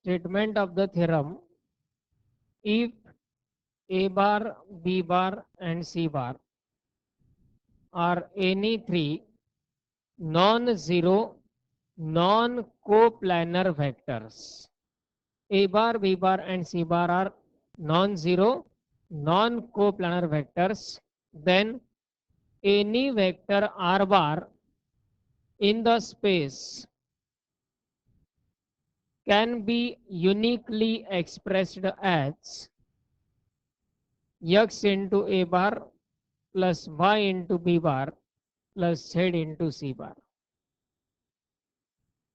statement of the theorem, if A bar, B bar and C bar are any three non-zero, non-coplanar vectors. A bar, B bar and C bar are non-zero, non-coplanar vectors. Then any vector R bar in the space can be uniquely expressed as x into A bar plus y into B bar plus z into C bar.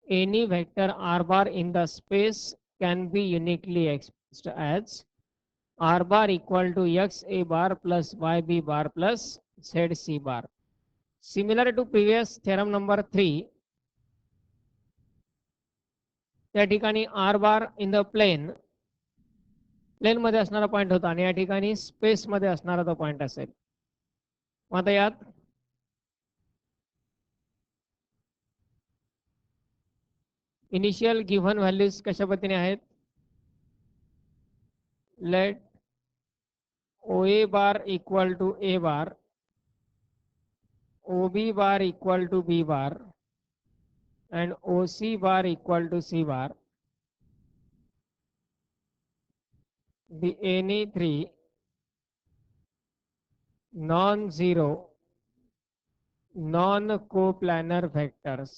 Any vector R bar in the space can be uniquely expressed as R bar equal to x A bar plus y B bar plus z C bar. Similar to previous theorem number 3, त्या ठिकाणी R bar in the plane मध्ये असणारा point होता आणि या ठिकाणी space मध्ये असणारा तो पॉइंट असेल. आता यात इनिशियल गिव्हन व्हॅल्यूज कशा पद्धतीने आहेत. Let OA bar equal to A bar, OB bar equal to B bar and OC bar equal to C bar be any three non-zero, non-coplanar vectors.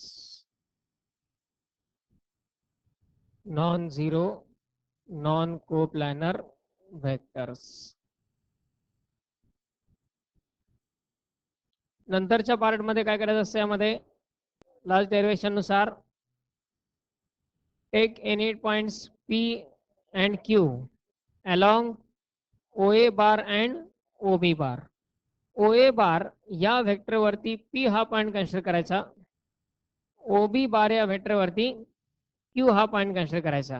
Non-zero, non-coplanar vectors. नंतरच्या part मध्ये काय करायचं असतं, यामध्ये last derivation नुसार take any points P and Q along OA bar and OB bar. OA बार या vector वरती P हा पॉइंट कन्सिडर करायचा, OB बार या वेक्टर वरती Q हा पॉइंट कन्सिडर करायचा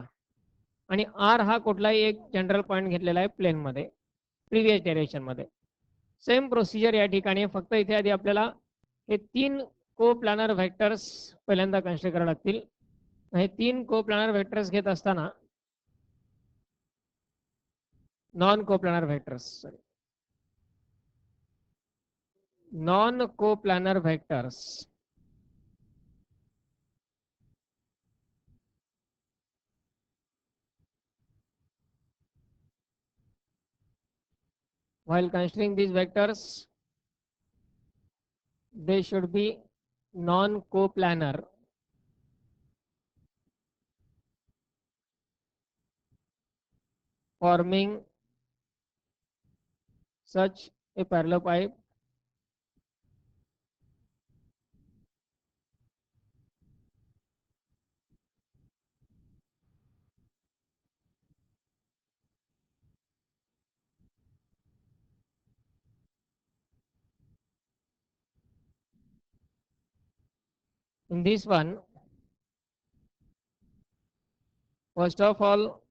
आणि R हा कुठलाही एक जनरल पॉइंट घेतलेला आहे प्लेन मध्ये प्रीवियस डेरिवेशन मध्ये. सेम प्रोसिजर या ठिकाणी, फक्त इथे आधी आपल्याला हे तीन कोप्लॅनर व्हेक्टर्स पहिल्यांदा कन्सिडर करावे लागतील. हे तीन कोप्लॅनर व्हेक्टर्स घेत असताना non coplanar vectors non-coplanar vectors. While considering these vectors, they should be non-coplanar. Forming such a parallelepiped in this one. First of all,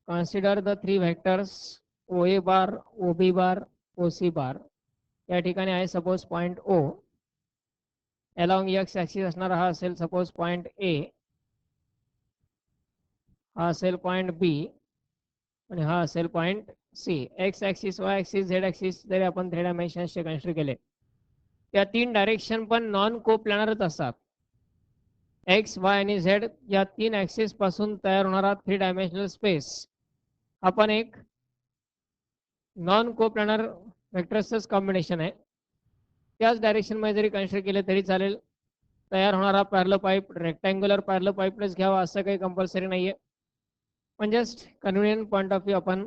consider the three vectors OA bar, OB bar, OC bar. या ठिकाणी आहे suppose point O. Along x axis असणारा हा असेल suppose point A, हा असेल point B आणि हा असेल पॉइंट C. एक्स ॲक्सिस, वाय ॲक्सिस, झेड ॲक्सिस जरी आपण 3 डायमेन्शन्सचे कन्सिडर केले, त्या तीन डायरेक्शन पण नॉन कोप्लॅनरच असतात. एक्स, वाय आणि झेड या तीन ॲक्सिस पासून तयार होणारा 3 डायमेन्शनल स्पेस आपण एक नॉन कोप्लॅनर वेक्टर्सच कॉम्बिनेशन आहे. त्याच डायरेक्शन मध्ये जरी कन्सिडर केले तरी चालेल. तयार होणारा पॅरल पाईप रेक्टँग्युलर पॅरल पाईपच घ्यावा असं काही कंपल्सरी नाहीये, पण just convenient point of view आपण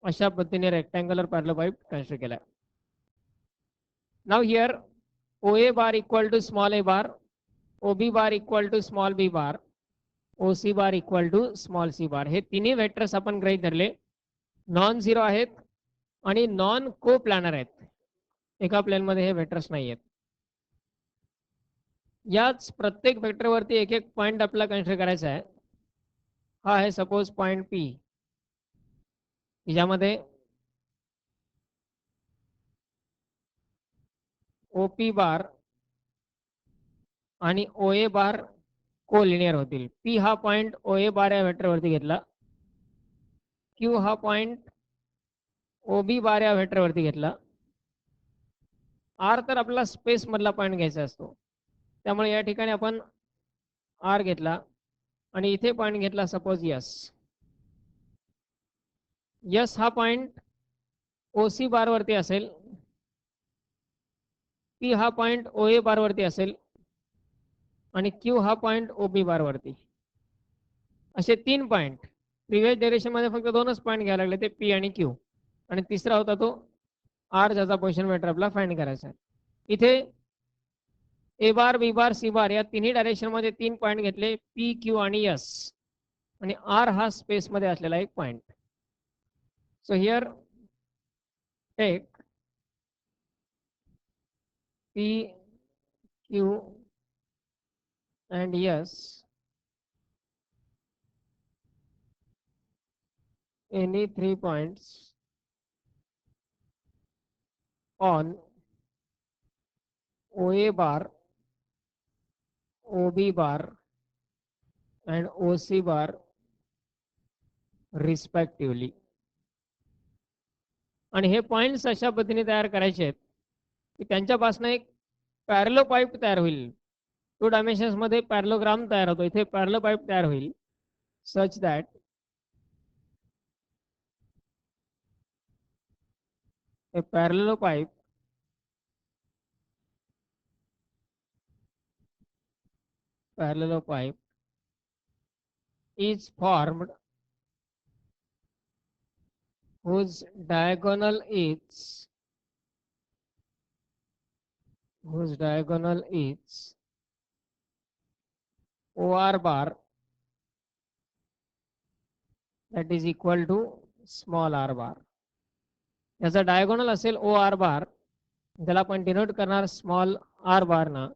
अशा पद्धतीने रेक्टँग्युलर पॅरल पाईप कन्सिडर केलाय. Now here OA bar equal to small a bar, OB bar equal to small b bar, OC bar equal to small c bar. हे तिन्ही vectors आपण गृहीत धरले non zero आहेत आणि नॉन कोप्लॅनर आहेत. एका plane मध्ये हे वेक्टर्स नाही आहेत. याच प्रत्येक वेक्टर वरती एक एक पॉइंट आपल्याला कन्सिडर करायचा आहे. हा आहे सपोज पॉइंट P, ज्यामध्ये OP बार आणि OA बार कोलिनियर होतील. पी हा पॉईंट ओ ए बार या व्हेक्टरवरती घेतला, क्यू हा पॉईंट ओ बी बार या व्हेक्टरवरती घेतला, आर तर आपला स्पेस मधला पॉईंट घ्यायचा असतो, त्यामुळे या ठिकाणी आपण आर घेतला आणि इथे पॉईंट घेतला सपोज यस. यस हा पॉईंट ओ सी बार वरती असेल, पी हा पॉईंट ओ ए बार वरती असेल आणि क्यू हा पॉईंट ओ बी बार वरती. असे 3 पॉईंट. प्रिव्हियस डेरिवेशन मध्ये फक्त 2च पॉईंट घ्यायला लागले, ते पी आणि क्यू, आणि तिसरा होता तो आर, ज्याचा पोझिशन वेक्टर आपला फाइंड करायचा आहे. इथे ए बार, बी बार, सी बार या तिन्ही डायरेक्शन मध्ये 3 पॉईंट घेतले, पी, क्यू आणि एस, आणि आर हा स्पेस मध्ये असलेला एक point. So here take P, Q and yes, any 3 points on OA bar, OB bar and OC bar respectively. आणि हे पॉइंट्स अशा पद्धतीने तयार करायचे आहेत की त्यांच्यापासून एक पॅरलो पाईप तयार होईल. 2 डायमेन्शन्स मध्ये पॅरलोग्राम तयार होतो, इथे पॅरलो पाईप तयार होईल such that a parallel pipe is formed whose diagonal is OR bar, that is equal to small r bar. याचा डायगोनल असेल ओ आर बार, ज्याला आपण डिनोट करणार स्मॉल आर बार ना,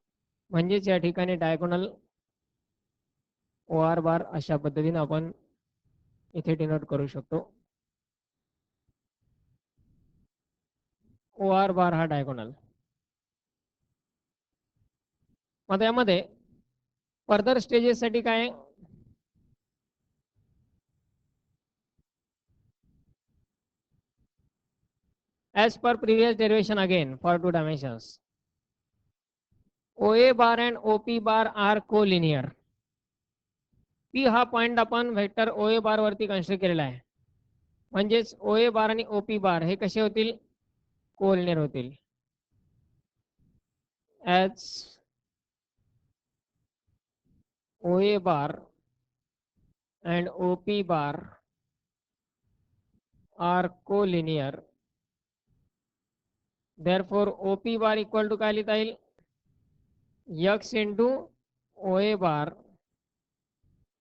म्हणजेच या ठिकाणी डायगोनल ओ आर बार अशा पद्धतीने आपण इथे डिनोट करू शकतो. ओ आर बार हा डायगोनल. मग यामध्ये फर्दर स्टेजेस साठी काय, as per previous derivation again for 2 dimensions, OA bar and OP bar are collinear. P हा पॉइंट आपण वेक्टर OA बार वरती कन्सिडर केलेला आहे, म्हणजेच OA बार आणि OP बार हे कसे होतील, कोलिनियर होतील. as OA bar and OP bar are collinear, therefore OP bar equal to काय लिहिता येईल, x into OA bar,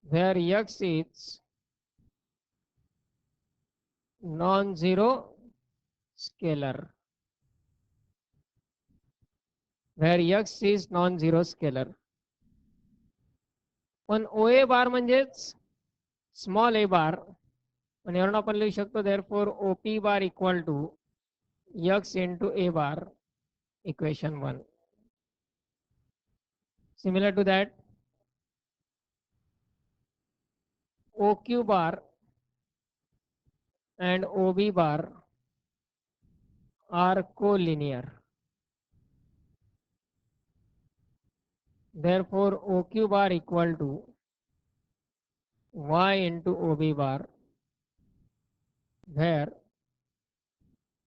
where x is non-zero scalar, पण OA बार म्हणजेच स्मॉल ए बार, आणि यावरून आपण लिहू शकतो therefore OP bar equal to x into A bar, equation 1. Similar to that, OQ bar and OB bar are collinear, therefore OQ bar equal to y into OB bar, where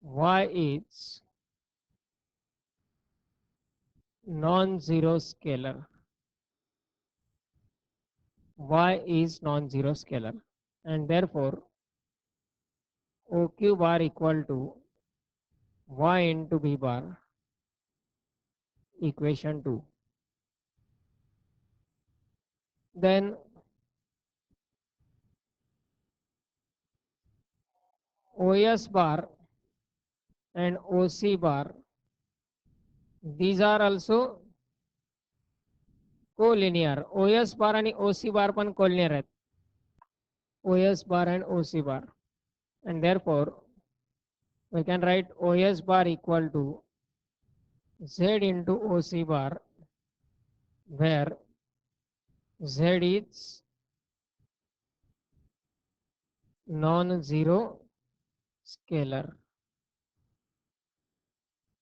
y is non-zero scalar. And therefore OQ bar equal to y into B bar, equation 2. Then OS bar and OC bar, these are also collinear. OS bar आणि OC bar पण collinear आहेत, OS bar and OC bar, and therefore we can write OS bar equal to Z into OC bar, where Z is non zero scalar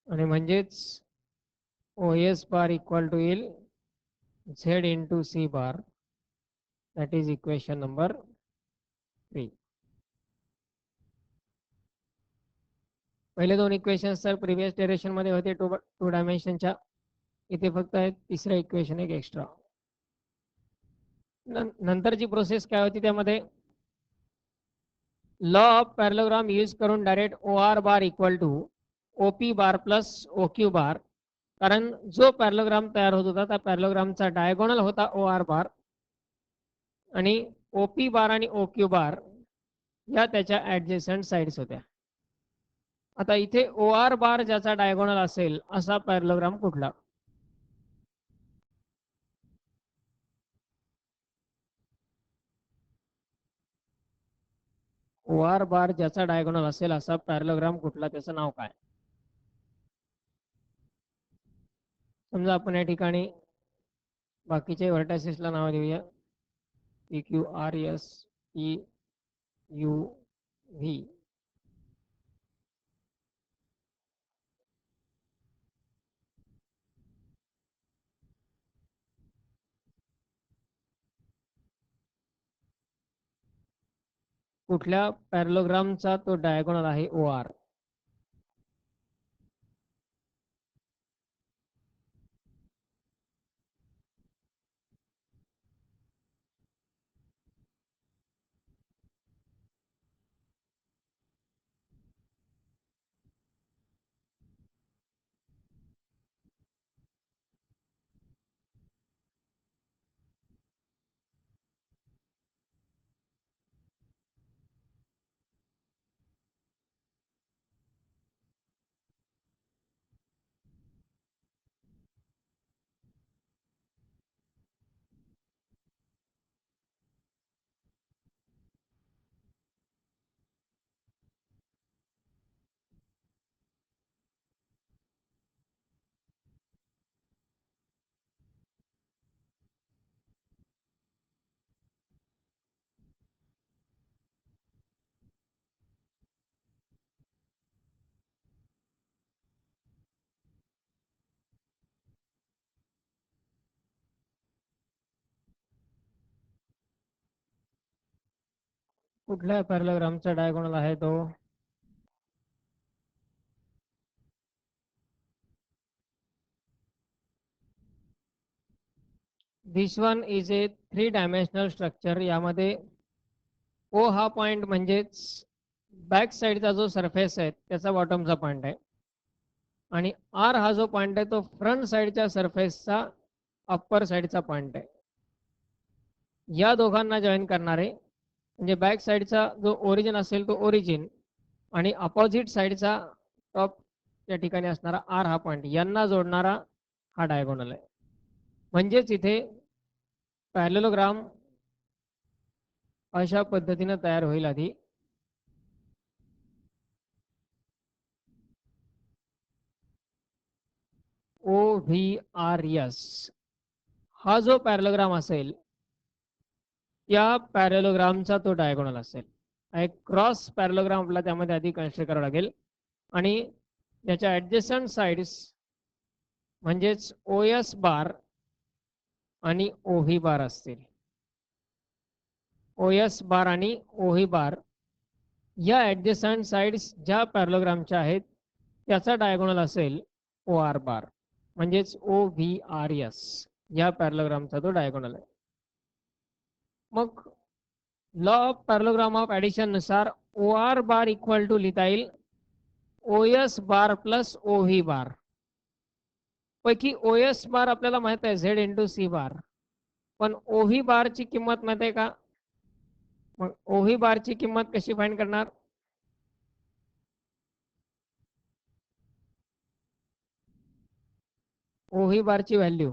आणि म्हणजेच OS bar equal to येईल Z into C bar. That is equation number 3. पहिले दोन equation तर previous derivation मध्ये होते to डायमेन्शनच्या. इथे फक्त आहे तिसरं इक्वेशन एक एक्स्ट्रा. नंतरची प्रोसेस काय होती त्यामध्ये लॉ ऑफ पॅरलोग्राम यूज करून direct OR bar equal to OP bar plus OQ bar. कारण जो पॅरलोग्राम तयार होत होता त्या पॅरलोग्रामचा डायगोनल होता OR बार आणि OP बार आणि OQ बार या त्याच्या ऍडजेसंट साइड्स होत्या. आता इथे OR बार ज्याचा डायगोनल असेल असा पॅरलोग्राम कुठला? OR बार ज्याचा डायगोनल असेल असा पॅरलोग्राम कुठला, त्याचं नाव काय? समजा आपण या ठिकाणी बाकीचे व्हर्टायसेसला नाव देऊया PQRSTUV. कुठल्या पॅरलोग्रामचा तो डायगोनल आहे OR? कुठल्या पॅरलोग्रामचा डायगोनल आहे तो? This one is a 3 dimensional structure. यामध्ये O हा पॉइंट म्हणजेच बॅक साईडचा जो सरफेस आहे त्याचा बॉटमचा पॉइंट आहे आणि R हा जो पॉइंट आहे तो फ्रंट साईडच्या सरफेसचा अप्पर साईडचा पॉइंट आहे. या दोघांना जॉईन करणारे म्हणजे बॅक साईडचा जो ओरिजिन असेल तो ओरिजिन आणि अपोजिट साईडचा टॉप या ठिकाणी असणारा R हा पॉइंट यांना जोडणारा हा डायगोनल आहे. म्हणजेच इथे पॅरलोग्राम अशा पद्धतीने तयार होईल. आधी OVRS हा जो पॅरलोग्राम असेल त्या पॅरलोग्रामचा तो डायगोनल असेल. एक क्रॉस पॅरलोग्राम आपला त्यामध्ये आधी कन्सिडर करावा लागेल आणि त्याच्या ऍडजस्टंट साइड्स म्हणजेच OS बार आणि OV बार असतील. OS बार आणि OV बार या ऍडजस्टंट साइड्स ज्या पॅरलोग्रामच्या आहेत त्याचा डायगोनल असेल OR बार म्हणजेच OVRS या पॅरलोग्रामचा तो डायगोनल आहे. मग law of parallelogram of addition नुसार OR बार इक्वल टू लिहिता येईल OS bar plus OV bar. पैकी OS बार आपल्याला माहित आहे Z इंटू C बार, पण OV बारची किंमत माहित आहे का? मग OV बारची किंमत कशी फाइंड करणार? OV बारची व्हॅल्यू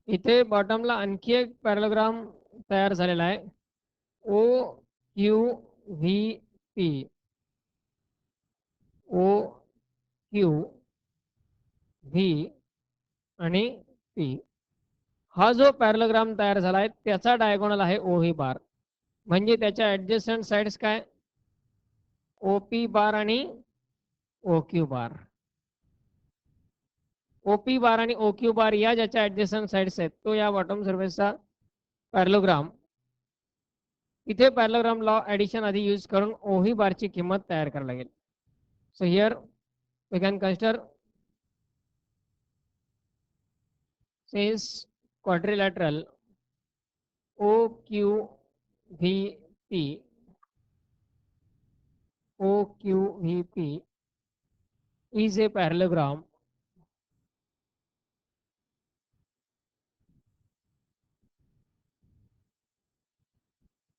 इथे बॉटमला आणखी एक पॅरलोग्राम तयार झालेला आहे OQVP. ओ क्यू व्ही आणि पी. हा जो पॅरलोग्राम तयार झाला आहे त्याचा डायगोनल आहे ओ व्ही बार. म्हणजे त्याच्या ऍडजस्टंट साइड्स काय, ओ पी बार आणि O Q bar. O P बार आणि ओ क्यू बार या ज्याच्या ऍडजस्टंट साइड्स आहेत तो या बॉटम सर्फेसचा पॅरलोग्राम. इथे पॅरलोग्राम लॉ ऍडिशन आधी यूज करून ओ व्ही बारची किंमत तयार करायला लागेल. So here we can consider since quadrilateral OQVP is a parallelogram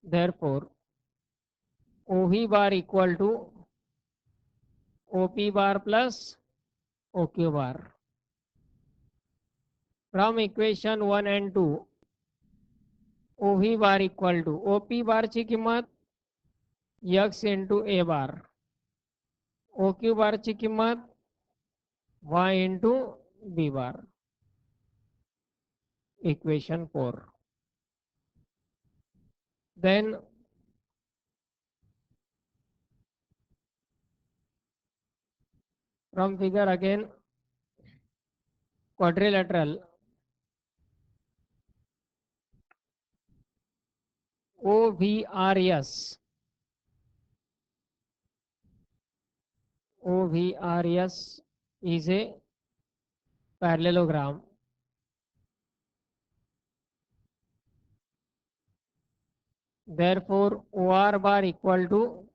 therefore OV bar equal to OP bar plus OQ bar. From equation 1 and 2 OV bar equal to OP bar ची किंमत x into A bar, OQ bar ची किंमत y into B bar. Equation 4. Then from figure again quadrilateral OVRS is a parallelogram therefore OR bar equal to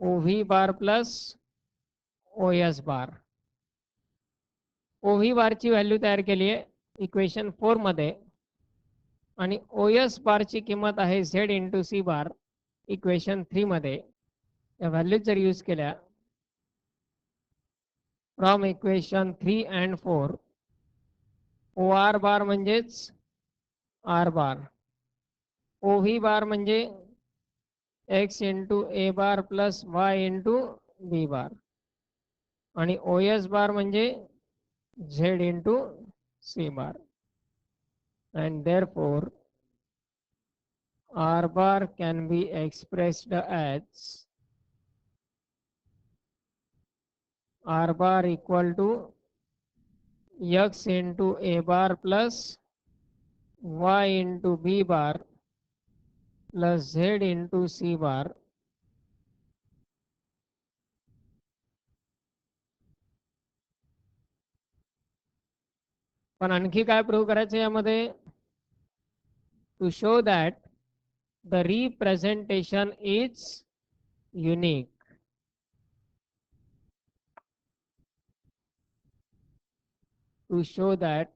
OV bar plus OS bar. OV बार ची value तयार केली आहे equation 4 मध्ये आणि OS बार ची किंमत आहे Z इंटू सी बार equation 3 मध्ये. या व्हॅल्यूज जर यूज केल्या फ्रॉम इक्वेशन 3 अँड 4 OR बार म्हणजेच R बार, OV बार म्हणजे x into A bar plus y into B बार आणि OS बार म्हणजे Z into C bar, and therefore R bar can be expressed as R bar equal to x into A bar plus y into B bar plus Z into C bar पण आणखी काय prove करायचं यामध्ये, to show that the representation is unique. To show that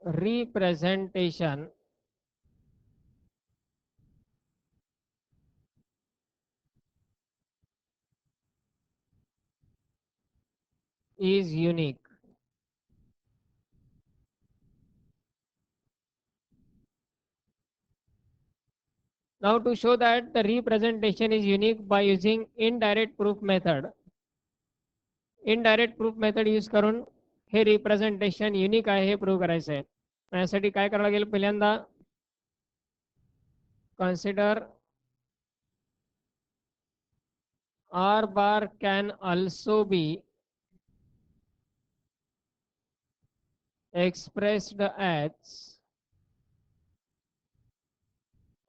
representation is unique. Now to show that the representation is unique by using indirect proof method. Indirect proof method use करून हे representation unique आहे हे prove करायचं आहे. यासाठी काय करावं लागेल, पहिल्यांदा consider R bar can also be expressed as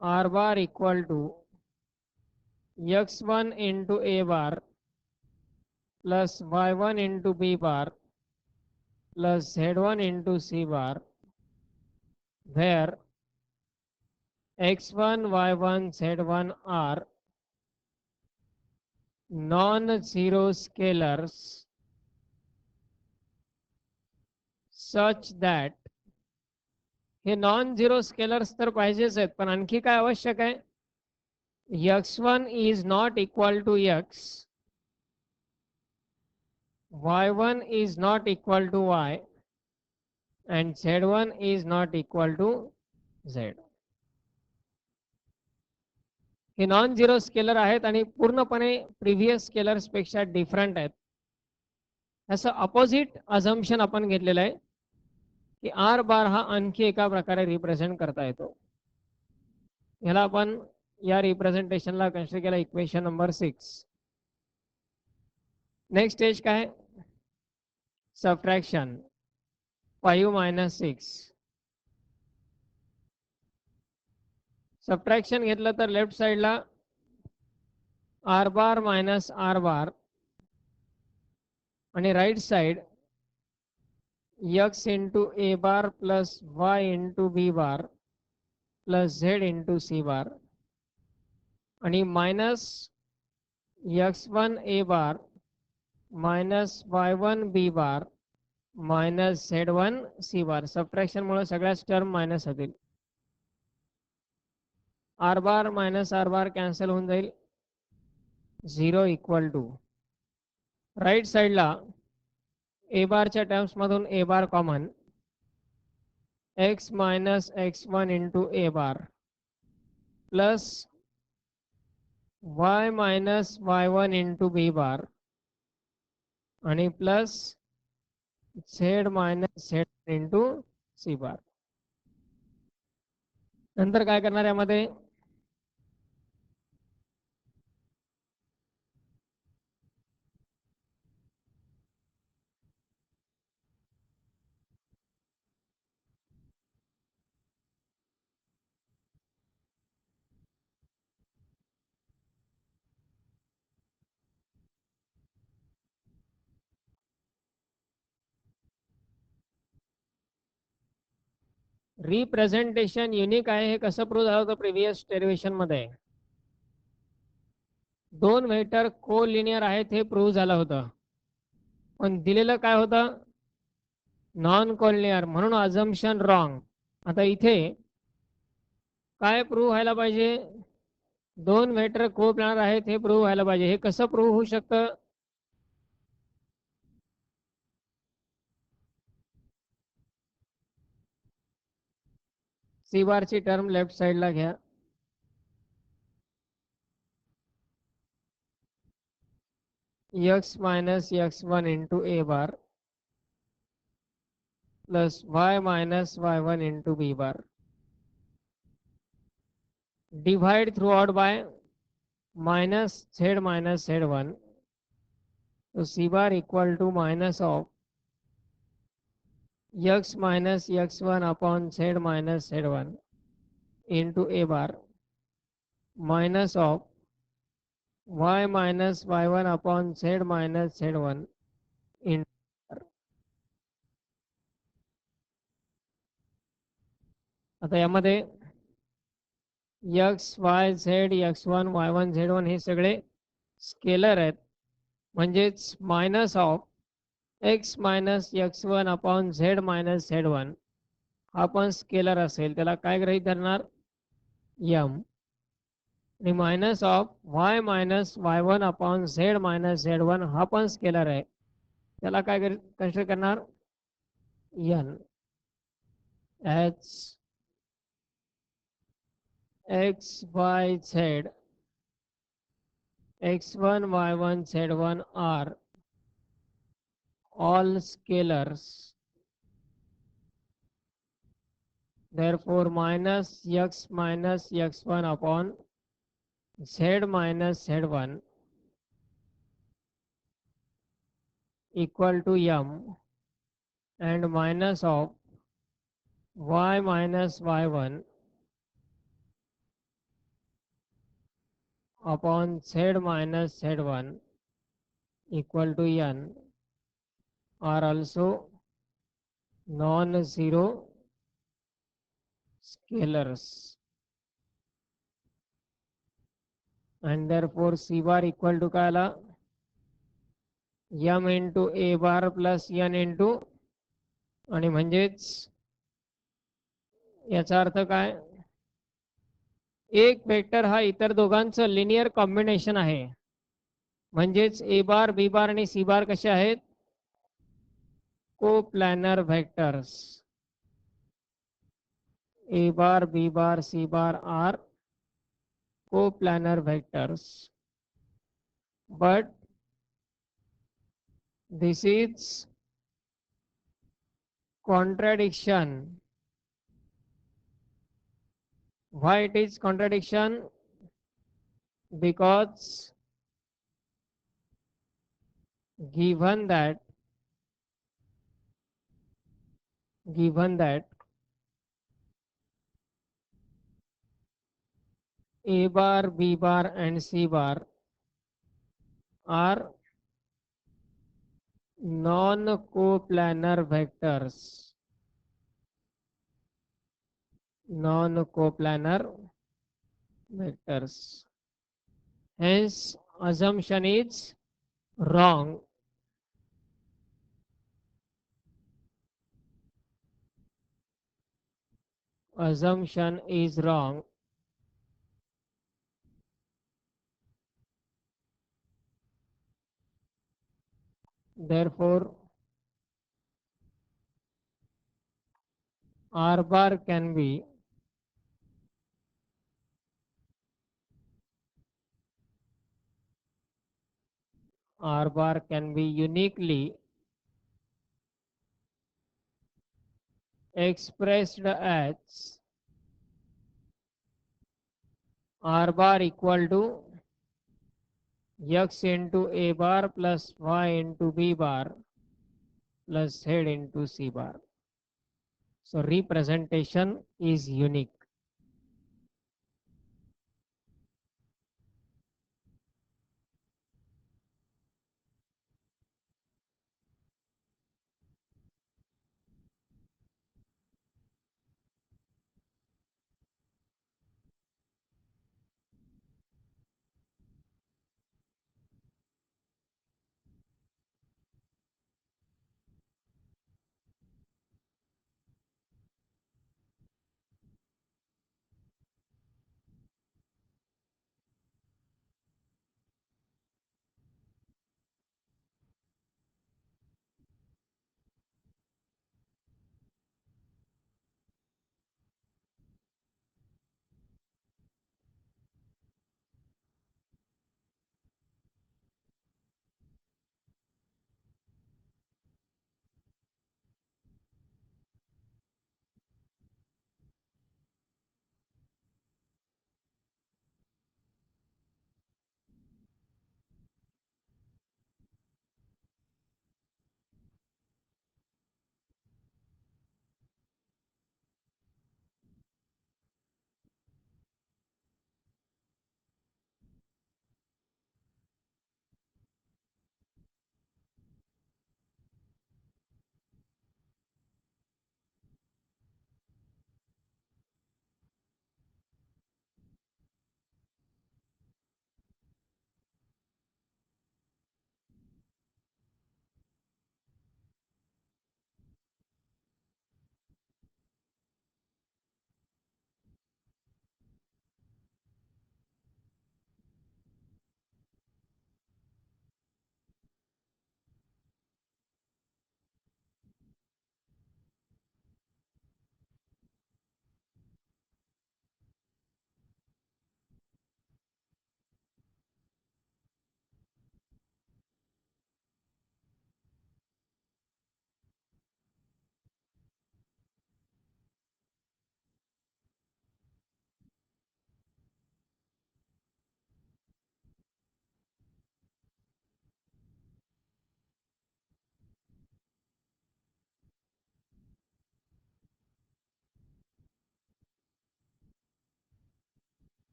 R bar equal to x1 into A bar plus y1 into B bar plus z1 into C bar, where x1, y1, z1 are non-zero scalars such that हे non zero scalars तर पाहिजेच आहेत, पण आणखी काय आवश्यक आहे, x1 is not equal to x, y1 is not equal to y and z1 is not equal to z. हे नॉन झिरो स्केलर आहेत आणि पूर्णपणे प्रिव्हियस स्केलर्स पेक्षा डिफरंट आहेत. असं अपोजिट अझम्पशन आपण घेतलेलं आहे की आर बार हा आणखी एका प्रकारे रिप्रेझेंट करता येतो. याला आपण या रिप्रेझेंटेशनला कन्सिडर केला इक्वेशन नंबर 6. नेक्स्ट स्टेज काय? सबट्रॅक्शन. 5 - 6. सबट्रॅक्शन घेतलं तर लेफ्ट साइडला R bar minus R bar आणि right side x into A bar plus Y into B bar plus Z into C bar आणि minus x1 A bar minus y1 B bar minus z1 C bar. Subtraction मुळे सगळ्याच term minus होतील. R bar minus R bar cancel होऊन जाईल. 0 equal to right साइडला ए बारच्या terms मधून A bar common x minus x1 into A bar plus y minus y1 into B bar आणि plus z minus z into C bar. नंतर काय करणार यामध्ये? रिप्रेझेंटेशन युनिक आहे हे कसं प्रूव्ह झालं होतं प्रिव्हियस डेरिव्हेशन मध्ये? दोन व्हेक्टर को लिनियर आहेत हे प्रूव्ह झालं होतं, पण दिलेलं काय होतं? नॉन कोलिनियर, म्हणून अझम्पशन रॉंग. आता इथे काय प्रूव्ह व्हायला पाहिजे? दोन व्हेक्टर को प्लॅनर आहेत हे प्रूव्ह व्हायला पाहिजे. हे कसं प्रूव्ह होऊ शकतं? सी बारची टर्म लेफ्ट साइडला घ्या. x minus x1 into A bar plus y minus y1 into B bar divide throughout by minus z minus z1. तो C bar equal to minus of x minus x1 upon z minus z1 into A bar minus of y minus y1 upon z minus z1 into. आता यामध्ये x y z x1 y1 z1 हे सगळे scalar आहेत, म्हणजेच minus of x minus x1 upon z minus z1 हा पण scalar असेल, त्याला काय गृहीत धरणार? m. आणि minus of y minus y1 upon z minus z1 हा पण स्केलर आहे, त्याला काय कन्सिडर करणार? n. h x y z x1 y1 z1 are all scalars, therefore minus x minus x1 upon z minus z1 equal to m, and minus of y minus y1 upon z minus z1 equal to n are also non-zero scalars, and therefore c bar equal to काय आला? m into A bar plus n into, आणि म्हणजेच याचा अर्थ काय? एक vector हा इतर दोघांचं लिनियर कॉम्बिनेशन आहे, म्हणजेच ए बार बी बार आणि सी बार कसे आहेत? Coplanar vectors. A bar B bar C bar are coplanar vectors, but this is contradiction. Why it is contradiction? Because given that A bar, B bar and C bar are non-coplanar vectors. Non-coplanar vectors. Hence, assumption is wrong. Assumption is wrong. Therefore, R bar can be uniquely expressed as R bar equal to x into A bar plus y into B bar plus z into C bar. So representation is unique.